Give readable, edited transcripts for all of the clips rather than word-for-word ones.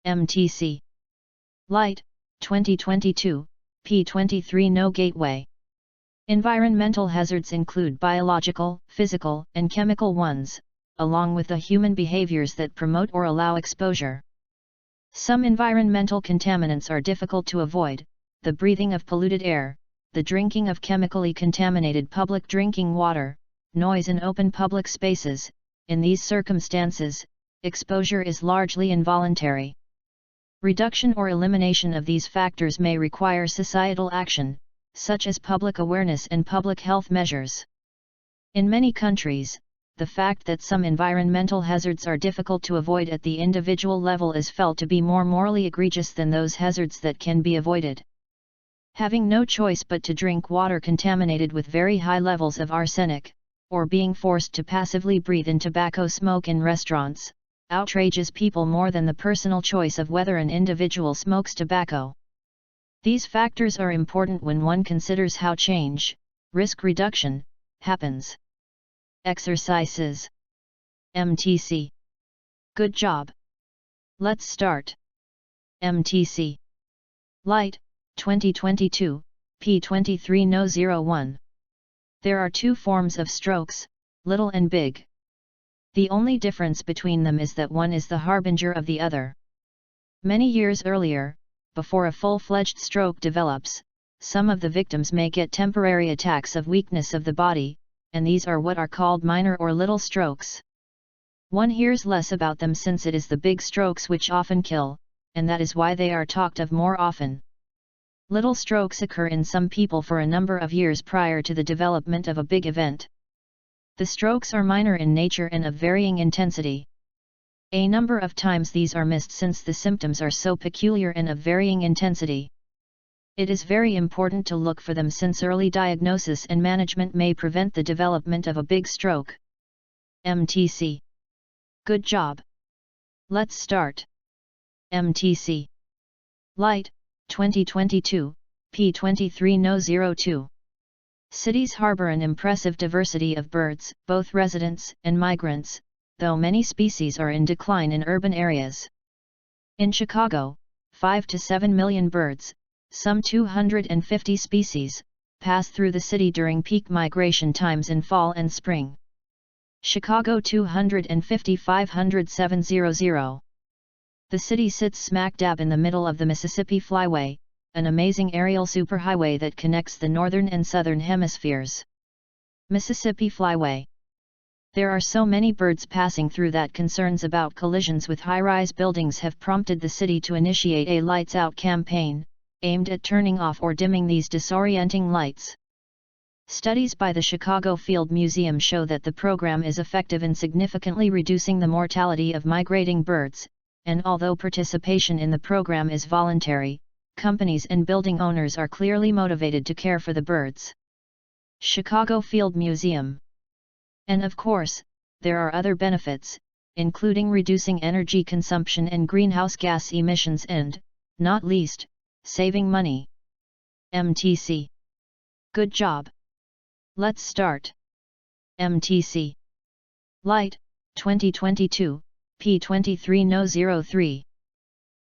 MTC. Light, 2022, p23. No gateway. Environmental hazards include biological, physical, and chemical ones, along with the human behaviors that promote or allow exposure. Some environmental contaminants are difficult to avoid: the breathing of polluted air, the drinking of chemically contaminated public drinking water, noise in open public spaces. In these circumstances, exposure is largely involuntary. Reduction or elimination of these factors may require societal action, such as public awareness and public health measures. In many countries, the fact that some environmental hazards are difficult to avoid at the individual level is felt to be more morally egregious than those hazards that can be avoided. Having no choice but to drink water contaminated with very high levels of arsenic, or being forced to passively breathe in tobacco smoke in restaurants, outrages people more than the personal choice of whether an individual smokes tobacco. These factors are important when one considers how change, risk reduction, happens. Exercises. MTC. Good job. Let's start. MTC. Light, 2022, p23. No 01. There are two forms of strokes, little and big. The only difference between them is that one is the harbinger of the other. Many years earlier, before a full-fledged stroke develops, some of the victims may get temporary attacks of weakness of the body, and these are what are called minor or little strokes. One hears less about them since it is the big strokes which often kill, and that is why they are talked of more often. Little strokes occur in some people for a number of years prior to the development of a big event. The strokes are minor in nature and of varying intensity. A number of times these are missed since the symptoms are so peculiar and of varying intensity. It is very important to look for them since early diagnosis and management may prevent the development of a big stroke. MTC. Good job. Let's start. MTC. Light, 2022, p23. No 02. Cities harbor an impressive diversity of birds, both residents and migrants, though many species are in decline in urban areas. In Chicago, 5 to 7 million birds, some 250 species, pass through the city during peak migration times in fall and spring. Chicago 250-500-700. The city sits smack dab in the middle of the Mississippi Flyway, an amazing aerial superhighway that connects the northern and southern hemispheres. Mississippi Flyway. There are so many birds passing through that concerns about collisions with high-rise buildings have prompted the city to initiate a Lights Out campaign, aimed at turning off or dimming these disorienting lights. Studies by the Chicago Field Museum show that the program is effective in significantly reducing the mortality of migrating birds, and although participation in the program is voluntary, companies and building owners are clearly motivated to care for the birds. Chicago Field Museum. And of course, there are other benefits, including reducing energy consumption and greenhouse gas emissions and, not least, saving money. MTC. Good job. Let's start. MTC. Light, 2022, p23. No 03.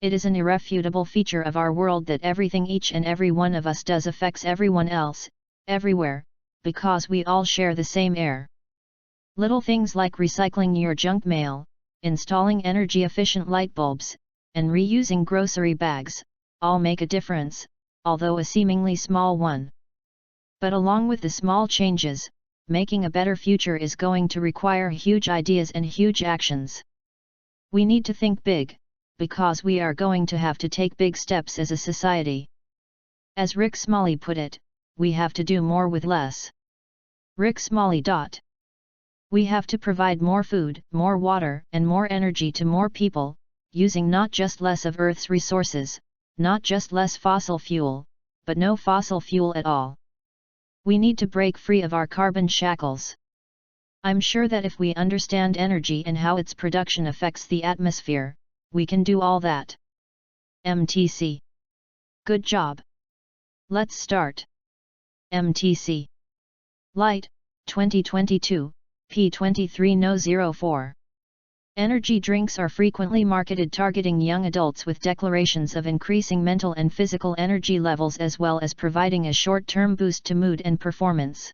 It is an irrefutable feature of our world that everything each and every one of us does affects everyone else, everywhere, because we all share the same air. Little things like recycling your junk mail, installing energy-efficient light bulbs, and reusing grocery bags, all make a difference, although a seemingly small one. But along with the small changes, making a better future is going to require huge ideas and huge actions. We need to think big, because we are going to have to take big steps as a society. As Rick Smalley put it, we have to do more with less. Rick Smalley. We have to provide more food, more water, and more energy to more people, using not just less of Earth's resources, not just less fossil fuel, but no fossil fuel at all. We need to break free of our carbon shackles. I'm sure that if we understand energy and how its production affects the atmosphere, we can do all that. MTC. Good job. Let's start. MTC. Light, 2022, p23. No 04. Energy drinks are frequently marketed targeting young adults with declarations of increasing mental and physical energy levels as well as providing a short-term boost to mood and performance.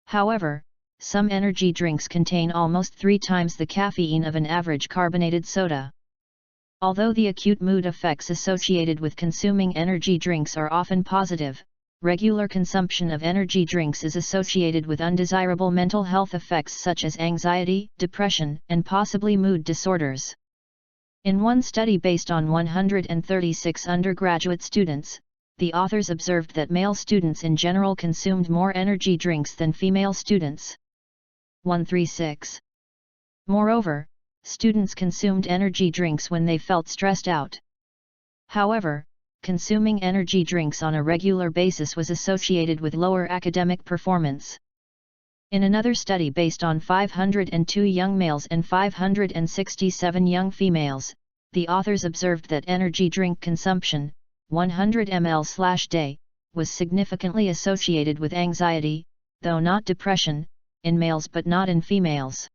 However, some energy drinks contain almost 3 times the caffeine of an average carbonated soda. Although the acute mood effects associated with consuming energy drinks are often positive, regular consumption of energy drinks is associated with undesirable mental health effects such as anxiety, depression, and possibly mood disorders. In one study based on 136 undergraduate students, the authors observed that male students in general consumed more energy drinks than female students. 136. Moreover, students consumed energy drinks when they felt stressed out. However, consuming energy drinks on a regular basis was associated with lower academic performance. In another study based on 502 young males and 567 young females, the authors observed that energy drink consumption, 100 ml/day, was significantly associated with anxiety, though not depression, in males but not in females.